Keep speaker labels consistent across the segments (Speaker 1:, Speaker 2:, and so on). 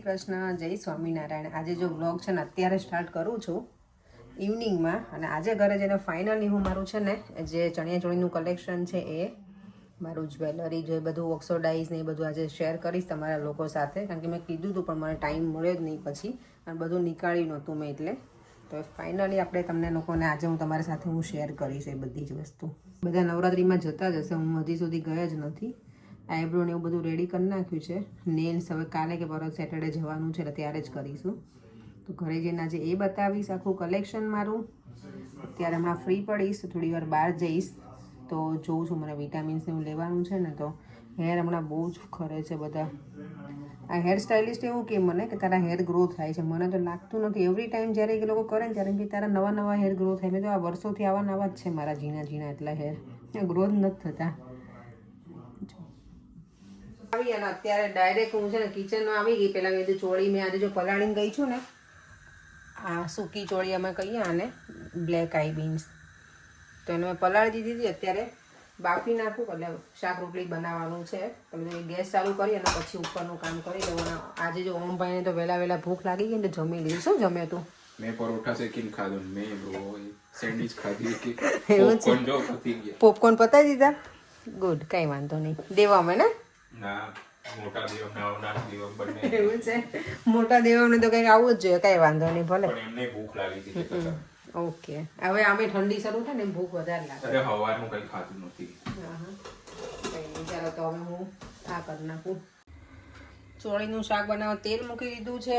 Speaker 1: કૃષ્ણ, જય સ્વામિનારાયણ. આજે જો વ્લોગ છે ને અત્યારે સ્ટાર્ટ કરું છું ઇવનિંગમાં, અને આજે ઘરે જઈને ફાઇનલી હું મારું છે ને જે ચણિયાચોળીનું કલેક્શન છે એ મારું જ્વેલરી જે બધું ઓક્સોડાઇઝ ને એ બધું આજે શેર કરીશ તમારા લોકો સાથે, કારણ કે મેં કીધું હતું પણ મને ટાઈમ મળ્યો જ નહીં પછી, અને બધું નીકાળ્યું નહોતું મેં એટલે. તો ફાઇનલી આપણે તમને લોકોને આજે હું તમારી સાથે હું શેર કરીશ એ બધી જ વસ્તુ. બધા નવરાત્રિમાં જતા જ હશે, હું હજી સુધી ગયા જ નથી. આઈબ્રો ને એવું બધું રેડી કરી નાખ્યું છે. નેલ્સ હવે કાલે કે પરમ સેટરડે જવાનું છે એટલે ત્યારે જ કરીશું. તો ઘરે જઈને આજે એ બતાવીશ આખું કલેક્શન મારું. અત્યારે હમણાં ફ્રી પડીશ, થોડી વાર બહાર જઈશ તો જોઉં છું, મને વિટામિન્સ એવું લેવાનું છે ને. તો હેર હમણાં બહુ જ ખરે છે બધા. આ હેર સ્ટાઇલિસ્ટ એવું કે મને કે તારા હેર ગ્રો થાય છે, મને તો લાગતું નથી. એવરી ટાઈમ જ્યારે એ લોકો કરે ને ત્યારે કે તારા નવા નવા હેર ગ્રો થાય. મેં તો આ વર્ષોથી આવા નવા જ છે મારા ઝીણા ઝીણા એટલા હેર, ગ્રો જ નથી થતા. આવી અને અત્યારે ડાયરેક્ટ હું છે ને કિચનમાં આવી ગઈ. પહેલાં મેં ચોળી મેં આજે જો પલાળીને ગઈ છું ને, આ સૂકી ચોળી અમે કહીએ આને, બ્લેક આઈ બીન્સ, તો એને મેં પલાળી દીધી હતી. અત્યારે બાફી નાખું એટલે શાક રોટલી બનાવવાનું છે. તમે ગેસ ચાલુ કરી અને પછી ઉપરનું કામ કરી લેવાનું. આજે જો ઓમભાઈને તો વહેલા ભૂખ લાગી ગઈ ને જમી લીધું. શું જમ્યો તું?
Speaker 2: મેં પરોઠા શેકીને ખાધું, મેં સેન્ડવિચ ખાધી.
Speaker 1: એવું છે? પોપકોર્ન પતાવી દીધા? ગુડ, કંઈ વાંધો નહીં. દેવામાં ને
Speaker 2: મોટા દેવ નાના દેવ બંને
Speaker 1: એવું છે. મોટા દેવને તો કંઈક આવું જ જોઈએ, કંઈ વાંધો નહીં, ભલે.
Speaker 2: પણ એમને ભૂખ લાગી હતી.
Speaker 1: ઓકે, હવે આમે ઠંડી શરૂ થાય ને ભૂખ વધારે લાગે.
Speaker 2: અરે હવારનું કંઈ ખાતું નથી.
Speaker 1: કંઈ નહીં, ચાલો તો હવે હું આ કરી નાખું. ચોળીનું શાક બનાવવા તેલ મૂકી દીધું છે.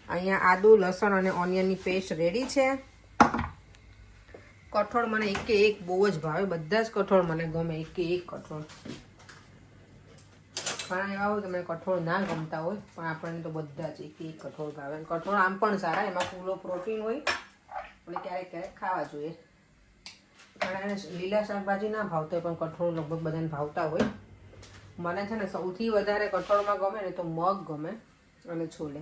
Speaker 1: અહીંયા આદુ લસણ અને ઓનિયનની પેસ્ટ રેડી છે. કઠોળ મને એક બહુ જ ભાવે, બધા જ કઠોળ મને ગમે, એક કઠોળ. ઘણા એવા હોય તમને કઠોળ ના ગમતા હોય, પણ આપણને તો બધા જ એક કઠોળ ભાવે. કઠોળ આમ પણ સારા, એમાં ફૂલો પ્રોટીન હોય એટલે ક્યારેક ક્યારેક ખાવા જોઈએ. ઘણાને લીલા શાકભાજી ના ભાવતા હોય, પણ કઠોળ લગભગ બધાને ભાવતા હોય. મને છે ને સૌથી વધારે કઠોળમાં ગમે ને તો મગ ગમે અને છોલે.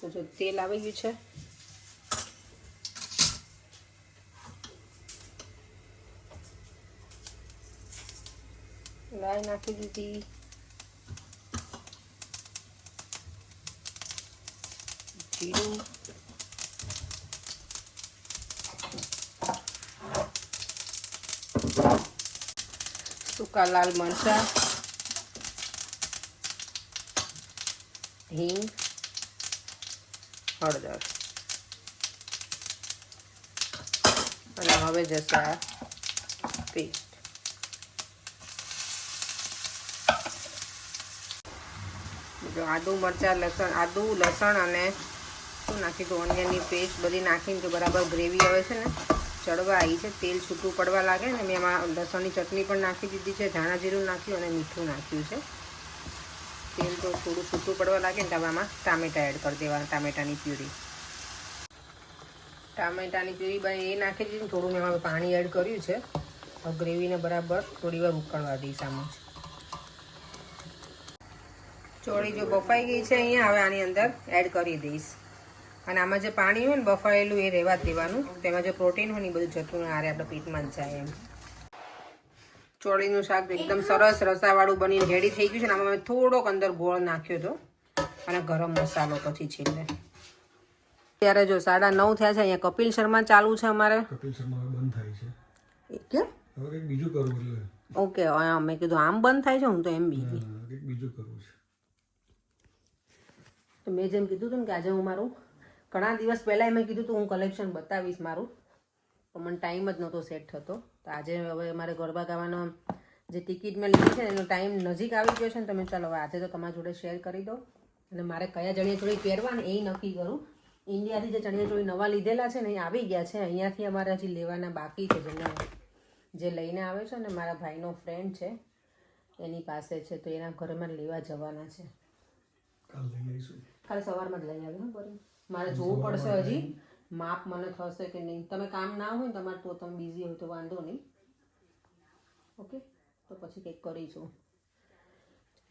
Speaker 1: તો જો તેલ આવી ગયું છે, રાઈ નાખી દીધી, જીરું, સૂકા લાલ મરચાં, હિંગ, હળદર, અને હવે જશે આ પેસ્ટ. આદુ મરચાં લસણ, આદુ લસણ અને શું નાખી તો ઓનિયનની પેસ્ટ બધી નાખીને જો બરાબર ગ્રેવી આવે છે ને ચડવા આવી છે, તેલ છૂટું પડવા લાગે ને, મેં એમાં લસણની ચટણી પણ નાખી દીધી છે, ધાણા જીરું નાખ્યું અને મીઠું નાખ્યું છે. તેલ તો થોડું છૂટું પડવા લાગે ને તો આમાં ટામેટા એડ કરી દેવાના, ટામેટાની પ્યુરી. ટામેટાની પ્યુરી બને એ નાખી દીધી, થોડું મેં એમાં પાણી એડ કર્યું છે. હવે ગ્રેવીને બરાબર થોડી વાર ઉકળવા દઈશ. આમ ચોળી જો બફાઈ ગઈ છે અહીંયા, હવે આની અંદર એડ કરી દઈશ. અને આમાં જે પાણી હોય ને બફાયેલું એ રહેવા જ દેવાનું. તેમાં જે પ્રોટીન હોય ને એ બધું જતું આરે આપણે પેટમાં જ જાય એમ. ચોળીનું શાક એકદમ સરસ રસાવાળું બનીને રેડી થઈ ગયું છે ને. આમાં મેં થોડોક અંદર ગોળ નાખ્યો હતો અને ગરમ મસાલો પછી છેલ્લે. ત્યારે જો 9:30 થયા છે. અહીંયા કપિલ શર્મા ચાલુ છે અમારે.
Speaker 3: કપિલ શર્મા બંધ થાય છે.
Speaker 1: કેમ?
Speaker 3: હવે કંઈક બીજું કરવું એટલે.
Speaker 1: ઓકે, મેં કીધું આમ બંધ થાય છે, હું તો એમ બીજી
Speaker 3: કંઈક બીજું કરવું છે.
Speaker 1: તો મેં જેમ કીધું હતું ને કે આજે હું મારું ઘણા દિવસ પહેલાં મેં કીધું હતું હું કલેક્શન બતાવીશ મારું, પણ મને ટાઈમ જ નહોતો સેટ થતો. તો આજે હવે મારે ગરબા ગાવાનો જે ટિકિટ મેં લીધી છે એનો ટાઈમ નજીક આવી ગયો છે ને, તમે ચાલો હવે આજે તો તમારી જોડે શેર કરી દઉં. અને મારે કયા ચણિયાચોળી પહેરવા ને એ નક્કી કરું. ઇન્ડિયાથી જે ચણિયાચોળી નવા લીધેલા છે ને એ આવી ગયા છે. અહીંયાથી અમારે હજી લેવાના બાકી છે. જે લઈને આવે છે ને મારા ભાઈનો ફ્રેન્ડ છે એની પાસે છે, તો એના ઘરમાં લેવા જવાના છે. કાલે સવારમાં જ લઈ આવ્યો. બરાબર, મારે જોવું પડશે હજી માપ મને થશે કે નહીં. તમે કામ ના હોય ને તમારે તો તમે બિઝી હોય તો વાંધો નહીં. ઓકે, તો પછી કંઈક કરીશું.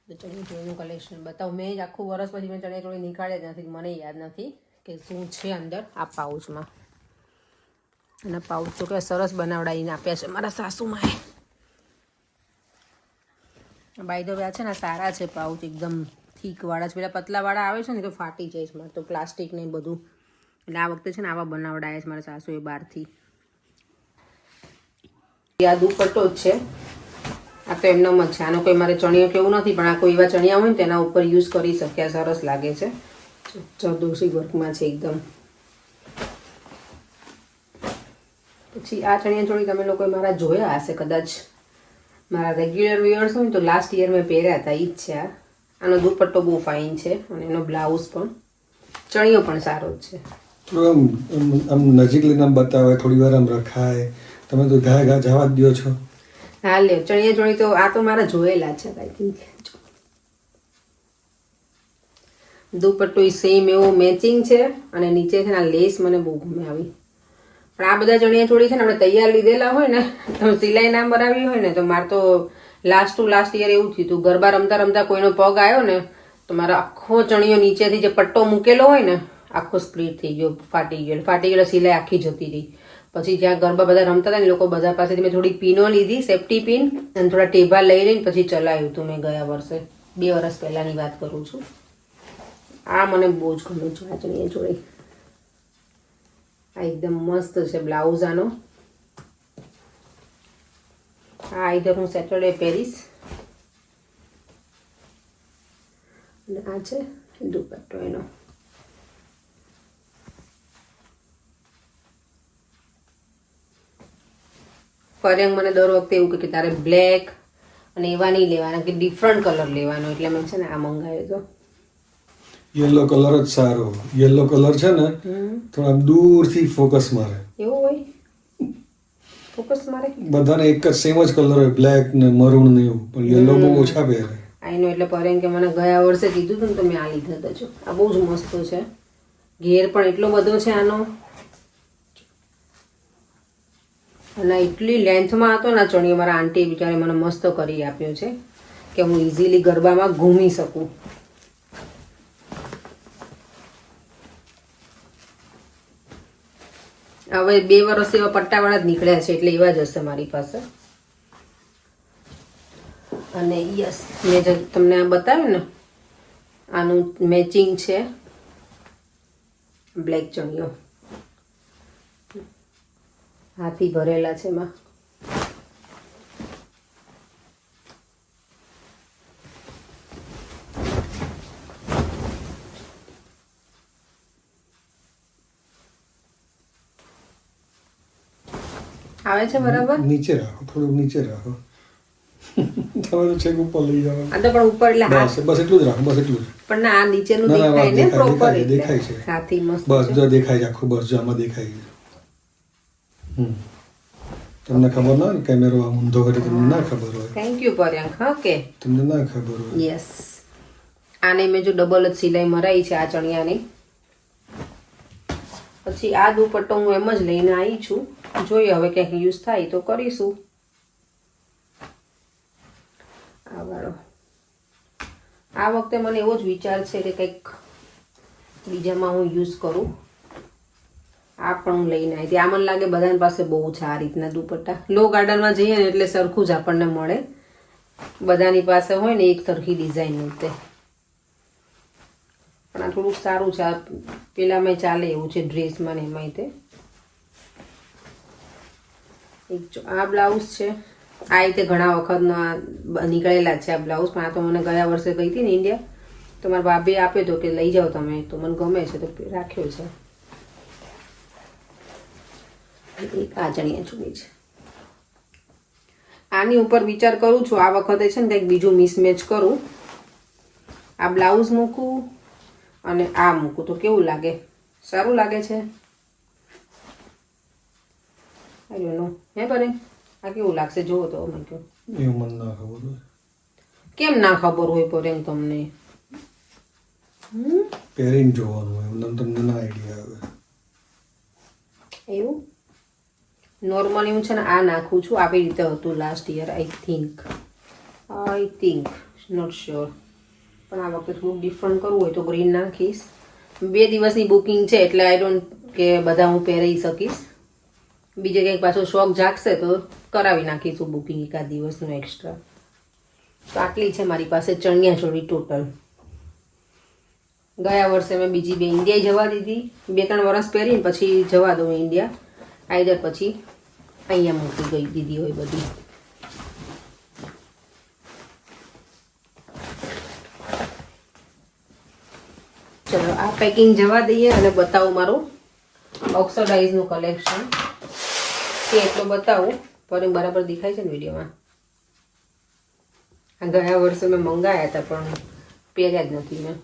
Speaker 1: તો ચણિયાચોળીનું કલેક્શન બતાવું. મેં જ આખું વર્ષ પછી મેં ચણિયાચોળી નીકાળ્યા જ નથી, મને યાદ નથી કે શું છે અંદર આ પાઉચમાં. અને પાઉચ તો કે સરસ બનાવડાવીને આપ્યા છે મારા સાસુમાએ. બાય ધ વે આ છે ને સારા છે પાઉચ, એકદમ થીક વાળા છે. પેલા પતલા વાળા આવે છે ને તો ફાટી જાય છે મારે તો, પ્લાસ્ટિક ને બધું. એટલે આ વખતે છે ને આવા બનાવડાયા છે મારા સાસુએ બહારથી. આ દુપટ્ટો જ છે, આ તો એમનો જ છે. આનો કોઈ મારે ચણિયો કેવું નથી, પણ આ કોઈ એવા ચણિયા હોય ને તેના ઉપર યુઝ કરી શક્યા, સરસ લાગે છે. જરદોશી વર્કમાં છે એકદમ. પછી આ ચણિયા ચોળી તમે લોકો મારા જોયા હશે કદાચ, મારા રેગ્યુલર વિયર્સ હોય ને તો લાસ્ટ યર મેં પહેર્યા હતા, એ જ છે આ. આનો દુપટ્ટો બહુ ફાઇન છે અને એનો બ્લાઉઝ પણ, ચણિયો પણ સારો જ છે.
Speaker 3: થોડું આમ નજીક લઈને આમ બતાવે, થોડી વાર આમ રખાય. તમે તો ઘા જવા જ દો છો.
Speaker 1: હા લે, ચણિયા ચોળી તો આ તો મારા જોયેલા છે આઈ થિંક. દુપટ્ટો સેમ એવો મેચિંગ છે અને નીચે છે ને લેસ મને બહુ ગમે આવી. પણ આ બધા ચણિયા ચોળી છે ને આપણે તૈયાર લીધેલા હોય ને, તમે સિલાઈ ના મરાવી હોય ને, તો મારે તો લાસ્ટ ટુ લાસ્ટ યર એવું થયું હતું. ગરબા રમતા રમતા કોઈનો પગ આવ્યો ને તો મારો આખો ચણિયો નીચેથી જે પટ્ટો મૂકેલો હોય ને આખો સ્પ્લિટ થઈ ગયો, ફાટી ગયો. સિલાઈ આખી જતી રહી. પછી જ્યાં ગરબા બધા રમતા હતા ને લોકો બધા પાસેથી મેં થોડી પીનો લીધી, સેફટી પિન, અને થોડા ટેબા લઈ લઈને પછી ચલાવ્યું હતું મેં ગયા વર્ષે, 2 વર્ષ પહેલાની વાત કરું છું. આ મને બહુ જ ગમે છે આ ચણિયા ચોળી. આ એકદમ મસ્ત છે બ્લાઉઝ આનો. આ ઇધર હું સેટરડે પહેરીશ. અને આ છે દુપટ્ટો એનો. ફરિયાંગ મને દર વખતે એવું કે તારે બ્લેક અને એવા નહીં લેવાના, કે ડિફરન્ટ કલર લેવાનો, એટલે મેં છે ને આ મંગાવ્યો હતો.
Speaker 3: યલો કલર જ સારો. યલો કલર છે ને થોડા દૂરથી ફોકસ મારે.
Speaker 1: એવું હોય ફોકસ મારે?
Speaker 3: બધાને એક જ સેમ જ કલર હોય, બ્લેક ને મરૂન ને એવું, પણ યલો બહુ ઓછા પહેરે.
Speaker 1: આઈનો એટલે ફરિયાંગ કે મને ગયા વર્ષે કીધું હતું ને તો મેં આ લીધા હતા. જો આ બહુ જ મસ્ત છે. ઘેર પણ એટલો બધો છે આનો, અને એટલી લેન્થમાં હતો ને ચણિયો. મારા આંટી બિચારે મને મસ્ત કરી આપ્યો છે કે હું ઇઝીલી ગરબામાં ઘૂમી શકું. હવે 2 વર્ષ એવા પટ્ટાવાળા જ નીકળ્યા છે, એટલે એવા જ હશે મારી પાસે. અને યસ, મેં જે તમને આ બતાવ્યું ને આનું મેચિંગ છે બ્લેક ચણિયો, હાથી ભરેલા છે એમાં. આવે છે બરાબર?
Speaker 3: નીચે રાખો, થોડું નીચે રાખો. તમારું છેક ઉપર લઈ જાવ.
Speaker 1: આ તો પણ ઉપર એટલે
Speaker 3: બસ બસ એટલું જ રાખો, બસ એટલું જ.
Speaker 1: પણ ના, આ નીચેનું
Speaker 3: ના, ના,
Speaker 1: દેખાય ને
Speaker 3: દેખાય,
Speaker 1: પ્રોપર,
Speaker 3: દેખાય, દેખાય છે.
Speaker 1: હાથી મસ્ત
Speaker 3: બસ
Speaker 1: છે.
Speaker 3: જો દેખાય છે આખું, બસ જો આમાં દેખાય છે. તમને ખબર ના હોય ને, કેમેરો આમ ઊંધો કરી તમને ના ખબર હોય.
Speaker 1: Thank you પર્યાંક. ઓકે,
Speaker 3: તમને ના ખબર હોય.
Speaker 1: યસ. આને મેં જો ડબલ જ સિલાઈ મરાઈ છે આ ચણિયાની. પછી આ દુપટ્ટો હું એમ જ લઈને આવી છું, જોઈએ હવે ક્યાંક યુઝ થાય તો કરીશું. આ વાળો આ વખતે મને એવો જ વિચાર છે કે કંઈક બીજામાં હું યુઝ કરું. આ પણ હું લઈને આવી હતી. આ મને લાગે બધાની પાસે બહુ છે આ રીતના દુપટ્ટા. લો ગાર્ડનમાં જઈએ ને એટલે સરખું જ આપણને મળે, બધાની પાસે હોય ને એક સરખી ડિઝાઇનનું. તે પણ આ થોડુંક સારું છે. આ પેલામાં ચાલે એવું છે ડ્રેસમાં ને એમાંય. તે એક જો આ બ્લાઉઝ છે, આ રીતે ઘણા વખતના નીકળેલા છે આ બ્લાઉઝ, પણ આ તો મને ગયા વર્ષે ગઈ હતી ને ઇન્ડિયા, તો મારા બાબે આપ્યો હતો કે લઈ જાઓ તમે, તો મને ગમે છે તો રાખ્યો છે. એક આ ચણિયા ચોળી છે. આની ઉપર વિચાર કરું છું આ વખતે છે ને કંઈક બીજું મિસમેચ કરું. આ બ્લાઉઝ મૂકું અને આ મૂકું તો કેવું લાગે? સારું લાગે છે? I don't know. હે બને આ કેવું લાગશે જોવો તો. મેં કહ્યું
Speaker 3: એવું મને ના ખબર હોય.
Speaker 1: કેમ ના ખબર હોય પરેમ તમને?
Speaker 3: પહેરીને જોવાનું હોય, એમને તમને ના આઈડિયા આવે.
Speaker 1: એવું નોર્મલી હું છે ને આ નાખું છું આવી રીતે હતું last year I think not sure, પણ આ વખતે થોડુંક ડિફરન્ટ કરવું હોય તો ગ્રીન નાખીશ. 2 દિવસની બુકિંગ છે એટલે આઈ ડોન્ટ કે બધા હું પહેરી શકીશ. બીજે કંઈક પાછો શોખ જાગશે તો કરાવી નાખીશું બુકિંગ 1 દિવસનું એક્સ્ટ્રા. તો આટલી છે મારી પાસે ચણિયા ચોળી ટોટલ. ગયા વર્ષે મેં બીજી બે ઇન્ડિયા જવા દીધી, 2-3 વર્ષ પહેરીને પછી જવા દઉં ઇન્ડિયા, આઈધર પછી અહીંયા મૂકી ગઈ દીધી હોય બધી. ચલો આ પેકિંગ જવા દઈએ અને બતાવું મારું ઓક્સોડાઇઝનું કલેક્શન. એ એટલું બતાવું પણ બરાબર દેખાય છે ને વિડીયોમાં. આ ગયા વર્ષે મેં મંગાયા હતા પણ પહેર્યા જ નથી મેં.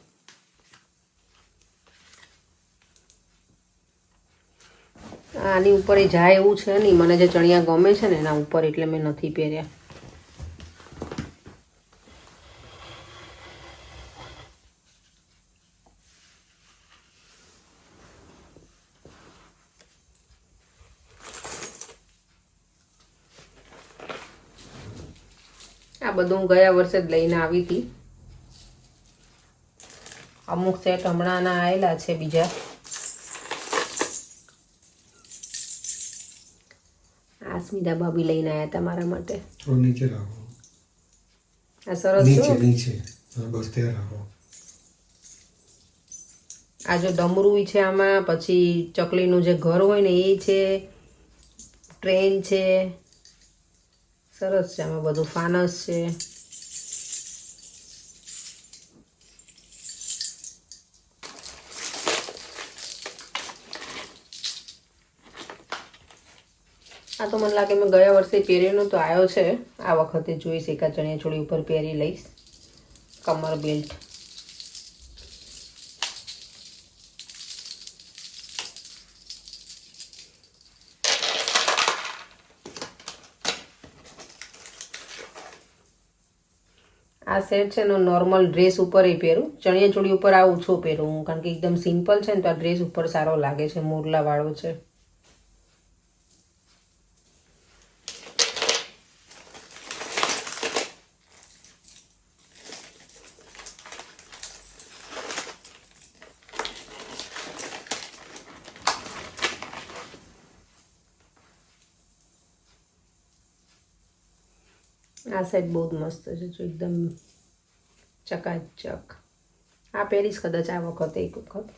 Speaker 1: આની ઉપર એ જાય એવું છે નહીં, મને જે ચણિયા ગમે છે ને એના ઉપર, એટલે મેં નથી પહેર્યા. આ બધું હું ગયા વર્ષે જ લઈને આવી હતી. અમુક સેટ હમણાંના આવેલા છે બીજા. આ સ્મિતા ભાભી લઈને આવ્યા હતા મારા માટે.
Speaker 3: નીચે રાખો,
Speaker 1: આ સરસ
Speaker 3: નીચે
Speaker 1: છે.
Speaker 3: નીચે બસ ત્યાં રાખો.
Speaker 1: આ જો ડમરું છે આમાં, પછી ચકલીનું જે ઘર હોય ને એ છે, ટ્રેન છે, સરસ છે. આમાં બધું ફાનસ છે. આ તો મને લાગે મેં ગયા વર્ષે પહેર્યો તો આવ્યો છે. આ વખતે જોઈશ, એકા ચણિયા ચોળી ઉપર પહેરી લઈશ. કમર બેલ્ટ. આ સેટ છે ને નોર્મલ ડ્રેસ ઉપર એ પહેરું, ચણિયા ચોળી ઉપર આ ઓછો પહેરું હું, કારણ કે એકદમ સિમ્પલ છે ને તો આ ડ્રેસ ઉપર સારો લાગે છે, મોરલા વાળો છે. આ સેટ બહુ જ મસ્ત છે, જો એકદમ ચકાચક. આ પહેરીશ કદાચ આ વખતે એક વખત.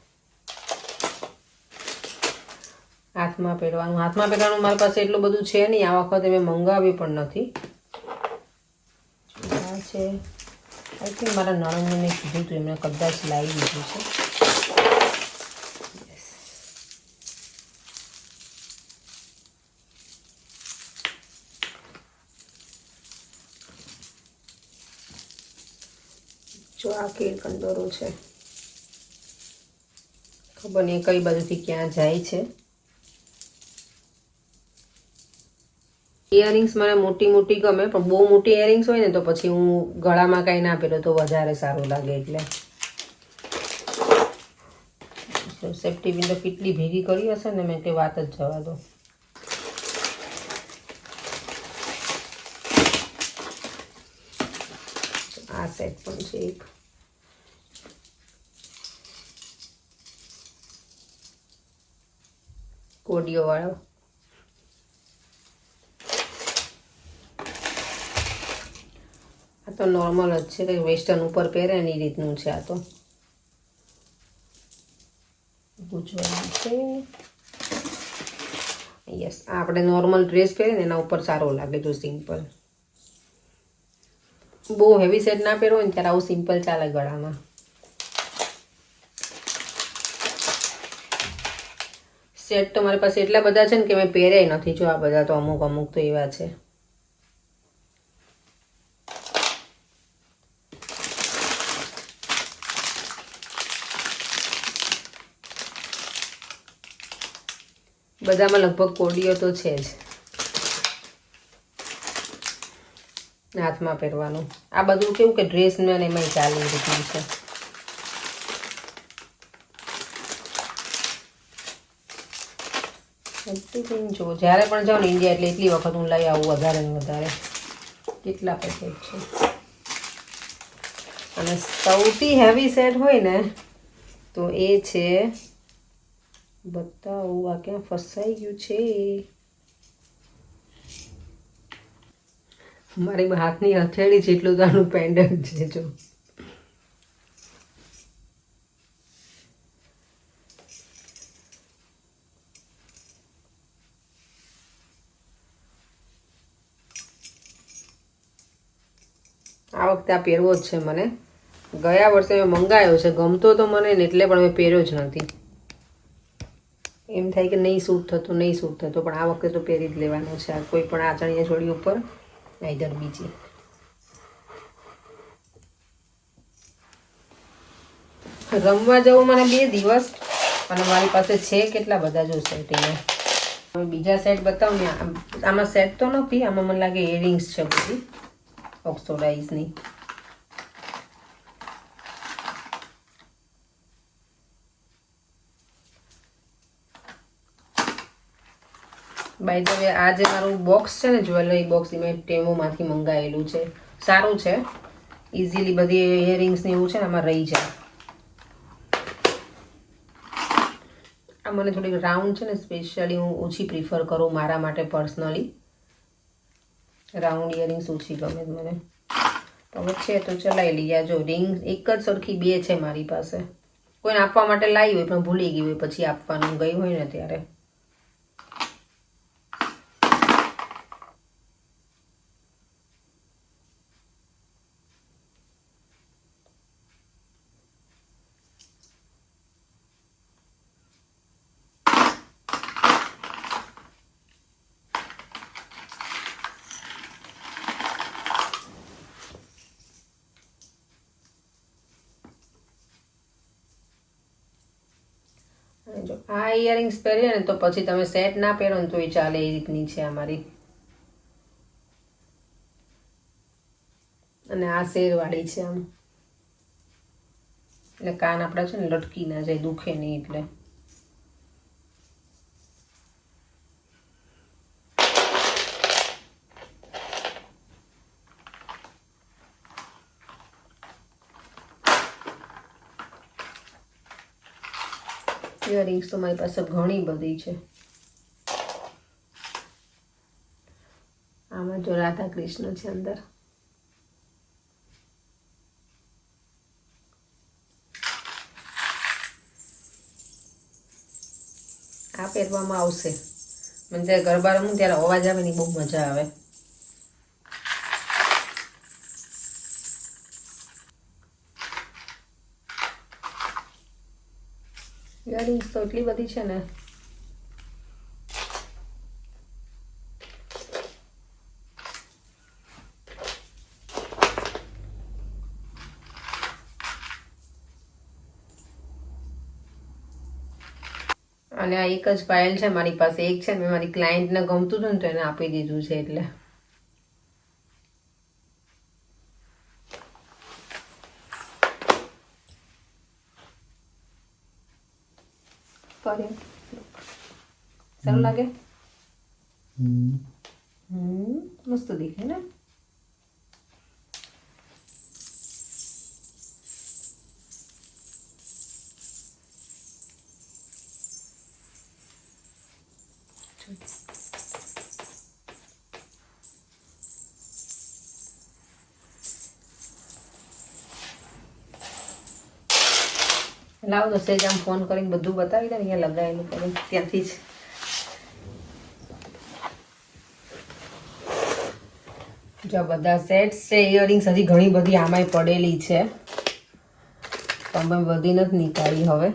Speaker 1: હાથમાં પહેરવાનું મારી પાસે એટલું બધું છે નહીં, આ વખતે મેં મંગાવ્યું પણ નથી. આ છે, આઈ થિંક મારા નણંદને મેં કીધું હતું, એમને કદાચ લાવી દીધું છે. જો આ કેર કંદોરો છે, ખબર નહીં કઈ બાજુથી ક્યાં જાય છે. ઇયરિંગ્સ મને મોટી મોટી ગમે, પણ બહુ મોટી ઇયરિંગ્સ હોય ને તો પછી હું ગળામાં કાંઈ ના પહેરું તો વધારે સારું લાગે. એટલે સેફ્ટી વિન્ડો કેટલી ભેગી કરી હશે ને મેં, કે વાત જ જવા દો. આ સેટ પણ છે એક. કોડીઓ વાળો. આ તો નોર્મલ જ છે, કંઈ વેસ્ટર્ન ઉપર પહેરે ને એ રીતનું છે. આ તો ગુજરાતી છે. યસ, આ આપણે નોર્મલ ડ્રેસ પહેરે ને એના ઉપર સારો લાગે, જો સિમ્પલ. બહુ હેવી સેટ ના પહેરો ને ત્યારે આવું સિમ્પલ ચાલે ગળામાં. સેટ તો મારી પાસે એટલા બધા છે ને કે મેં પહેર્યા નથી. જો આ બધા તો અમુક અમુક તો એવા છે. બધામાં લગભગ કોડીઓ તો છે જ. હાથમાં પહેરવાનું આ બધું કેવું કે ડ્રેસમાં એમાંય ચાલે રીતનું છે. જો જ્યારે પણ જાઉં ને ઇન્ડિયા એટલે એટલી વખત હું લઈ આવું વધારે ને વધારે. કેટલા પેકેટ છે. અને સૌથી હેવી સેટ હોય ને તો એ છે, બતાવું આ ક્યાં ફસાઈ ગયું છે. મારી હાથની હથેળી જેટલું તો આનું પેન્ડન્ટ છે જો. આ વખતે આ પહેરવો જ છે મને. ગયા વર્ષે મેં મંગાવ્યો છે, ગમતો તો મને ને એટલે પણ મેં પહેર્યો જ નથી. એમ થાય કે નહીં સૂટ થતો પણ આ વખતે તો પહેરી જ લેવાનો છે. આ કોઈ પણ આ ચણિયા ચોળી ઉપર આઈધર બીજી. રમવા જવું મને 2 દિવસ અને મારી પાસે છે કેટલા બધા જો સેટ અહીંયા. હવે બીજા સેટ બતાવું ને. આમાં સેટ તો નથી, આમાં મને લાગે ઇયરિંગ્સ છે બધી ઓક્સોડાઇઝની. બાય ધ વે આ જે મારું બોક્સ છે ને જ્વેલરી બોક્સ મેં ટેમોમાંથી મંગાવેલું છે. સારું છે, ઇઝીલી બધી ઇયરિંગ્સ ને એવું છે ને આમાં રહી જાય. આ મને થોડીક રાઉન્ડ છે ને સ્પેશિયલી હું ઓછી પ્રિફર કરું મારા માટે પર્સનલી. રાઉન્ડ ઇયરિંગ્સ ઓછી ગમે મને. હવે છે તો ચલાવી લઈએ. જો રિંગ એક જ સરખી 2 છે મારી પાસે. કોઈને આપવા માટે લાવી હોય પણ ભૂલી ગઈ હોય પછી આપવાનું ગઈ હોય ને ત્યારે. જો આ ઇયરિંગ્સ પહેરીએ ને તો પછી તમે સેટ ના પહેરો ને તો એ ચાલે એ રીતની છે અમારી. અને આ શેરવાળી છે આમ, એટલે કાન આપણા છે ને લટકી ના જાય, દુખે નહીં એટલે. ઇયરિંગ્સ તો મારી પાસે ઘણી બધી છે. આમાં જો રાધા કૃષ્ણ છે અંદર. આ પહેરવામાં આવશે. મને જ્યારે ગરબા રમું ત્યારે અવાજ આવે ને બહુ મજા આવે. ઇયરિંગ્સ તો એટલી બધી છે ને. અને આ એક જ પાયલ છે મારી પાસે. એક છે મેં મારી ક્લાયન્ટને ગમતું હતું ને તો એને આપી દીધું છે એટલે. સારું લાગે? મસ્ત દેખાય ને. લાવ તો સેજ આમ ફોન કરીને બધું બતાવી દે ને અહીંયા લગાવેલું કરે ત્યાંથી જ. જો બધા સેટ્સ છે. ઇયરિંગ્સ હજી ઘણી બધી આમાંય પડેલી છે, પણ મેં બધી નથી નીકાળી. હવે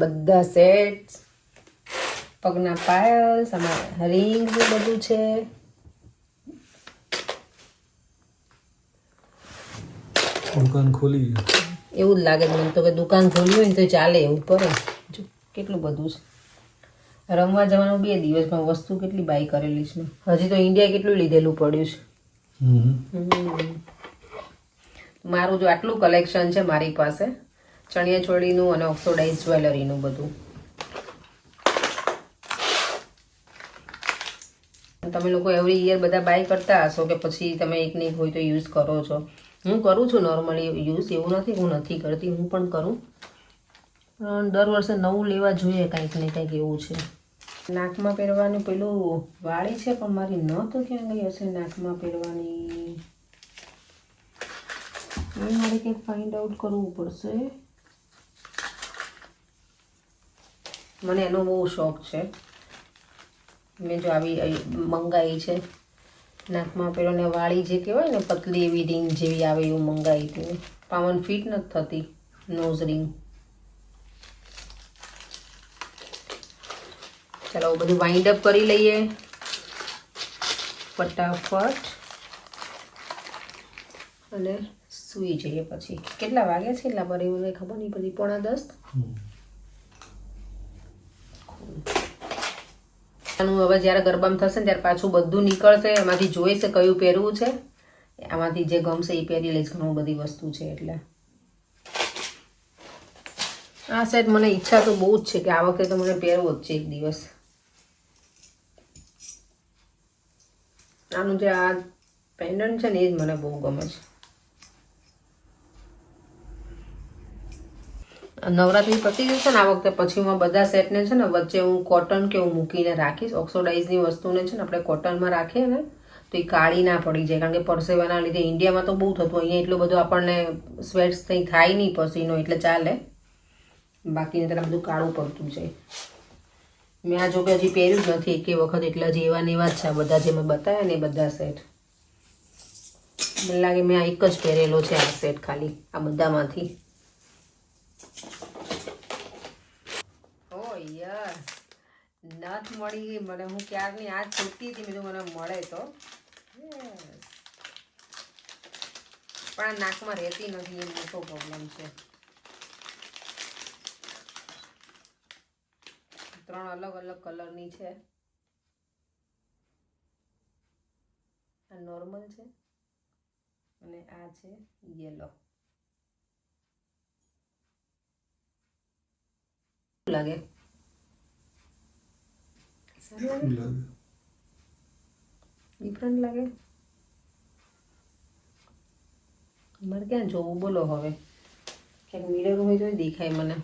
Speaker 1: બધા સેટ્સ, પગના પાયલ્સ, આમાં રિંગ્સ બધું છે.
Speaker 3: દુકાન ખોલી
Speaker 1: એવું જ લાગે મને તો કે દુકાન ખોલી હોય ને તો ચાલે એવું પડે. જો કેટલું બધું છે. રમવા જવાનું 2 દિવસમાં વસ્તુ કેટલી બાય કરેલી છે. હજી તો ઇન્ડિયા કેટલું લીધેલું પડ્યું છે. મારું જો આટલું કલેક્શન છે મારી પાસે ચણિયા ચોળીનું અને ઓક્સોડાઇઝ જ્વેલરીનું બધું. તમે લોકો એવરી યર બધા બાય કરતા હશો કે પછી તમે એક ને એક હોય તો યુઝ કરો છો? હું કરું છું નોર્મલી યુઝ, એવું નથી હું નથી કરતી, હું પણ કરું. દર વર્ષે નવું લેવા જોઈએ કાંઈક ને કાંઈક એવું છે. નાકમાં પહેરવાનું પેલું વાળી છે પણ મારી ન તો ક્યાં ગઈ હશે નાકમાં પહેરવાની એ મારે કંઈક ફાઇન્ડ આઉટ કરવું પડશે મને એનો બહુ શોખ છે મેં જો આવી મંગાવી છે નાકમાં પહેરોને વાળી જે કહેવાય ને પતલી એવી રિંગ જેવી આવે એવું મંગાવી હતી પાવન ફિટ નથી થતી નોઝ રિંગ ચાલો બધું વાઇન્ડ અપ કરી લઈએ ફટાફટ અને સૂઈ જઈએ પછી કેટલા વાગ્યા છે એટલા પર એવું ખબર નહીં પડી 9:45 હવે જ્યારે ગરબામાં થશે ને ત્યારે પાછું બધું નીકળશે એમાંથી જોઈશે કયું પહેરવું છે આમાંથી જે ગમશે એ પહેરી લઈશ ઘણું બધી વસ્તુ છે એટલે આ સેટ મને ઈચ્છા તો બહુ જ છે કે આ વખતે તો મને પહેરવો જ છે એક દિવસ આનું જે આ પેન્ડન્ટ છે ને એ જ મને બહુ ગમે છે નવરાત્રી પતી જશે ને આ વખતે પછી હું બધા સેટને છે ને વચ્ચે હું કોટન કે હું મૂકીને રાખીશ ઓક્સોડાઇઝની વસ્તુને છે ને આપણે કોટનમાં રાખીએ ને તો એ કાળી ના પડી જાય કારણ કે પરસેવાના લીધે ઇન્ડિયામાં તો બહુ થતું અહીંયા એટલું બધું આપણને સ્વેટ્સ કંઈ થાય નહીં પસીનો એટલે ચાલે બાકીને ત્યારે બધું કાળું પડતું છે મેં આ જો કે હજી પહેર્યું જ નથી એકે વખત એટલા જ એવા ને એવા જ છે બધા જે મેં બતાવ્યા ને એ બધા સેટ મને લાગે મેં આ એક જ પહેરેલો છે આ સેટ ખાલી આ બધામાંથી યસ નથ મળી ગઈ મને હું ક્યારની આ છૂટતી હતી મેં મને મળે તો પણ આ નાકમાં રહેતી નથી એ મોટો પ્રોબ્લેમ છે 3 અલગ અલગ કલરની છે આ નોર્મલ છે અને આ છે યેલો લાગે ડિફરન્ટ લાગે મારે ક્યાં જોવું બોલો હવે ક્યાંક મિરર હોય તો દેખાય મને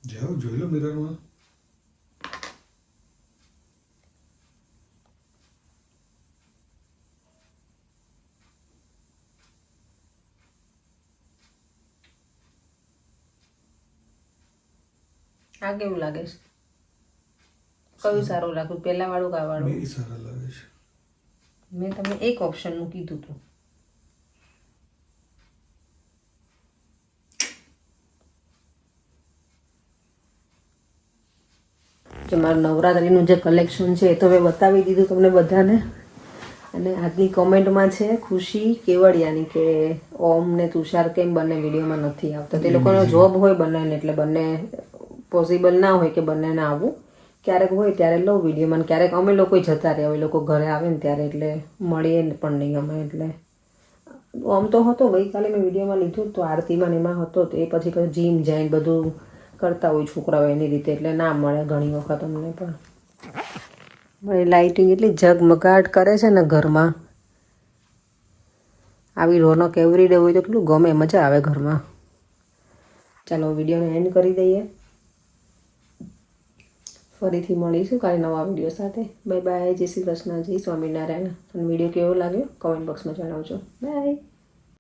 Speaker 3: જાઓ જોઈ લો મિરરમાં
Speaker 1: આ કેવું લાગે છે કયું સારું લાગ્યું પહેલા વાળું કા વાળું
Speaker 3: બે સારા લાગે છે
Speaker 1: મેં તમને એક ઓપ્શનનું કીધું હતું કે મારું નવરાત્રીનું જે કલેક્શન છે એ તો મેં બતાવી દીધું તમને બધાને અને આજની કોમેન્ટમાં છે ખુશી કેવડિયાની કે ઓમ ને તુષાર કેમ બંને વિડીયોમાં નથી આવતા તે લોકોનો જોબ હોય બંનેને એટલે બંને પોસિબલ ના હોય કે બંનેને આવવું ક્યારેક હોય ત્યારે લો વિડીયોમાં ક્યારેક અમે લોકો જતા રહ્યા એ લોકો ઘરે આવે ને ત્યારે એટલે મળીએ પણ નહીં અમે એટલે આમ તો હતો ગઈકાલે મેં વિડીયોમાં લીધું તો આરતીમાં ને એમાં હતો તો એ પછી જીમ જાય બધું કરતા હોય છોકરાઓ એની રીતે એટલે ના મળે ઘણી વખત અમને પણ મારી લાઇટિંગ એટલી ઝગમગાટ કરે છે ને ઘરમાં આવી રોનક એવરીડે હોય તો કેટલું ગમે મજા આવે ઘરમાં ચાલો વિડીયોને એન્ડ કરી દઈએ ફરીથી મળીશું કાલે નવા વિડીયો સાથે બાય બાય જય શ્રી કૃષ્ણ જય સ્વામિનારાયણ અને વિડીયો કેવો લાગ્યો કમેન્ટ બોક્સમાં જણાવજો બાય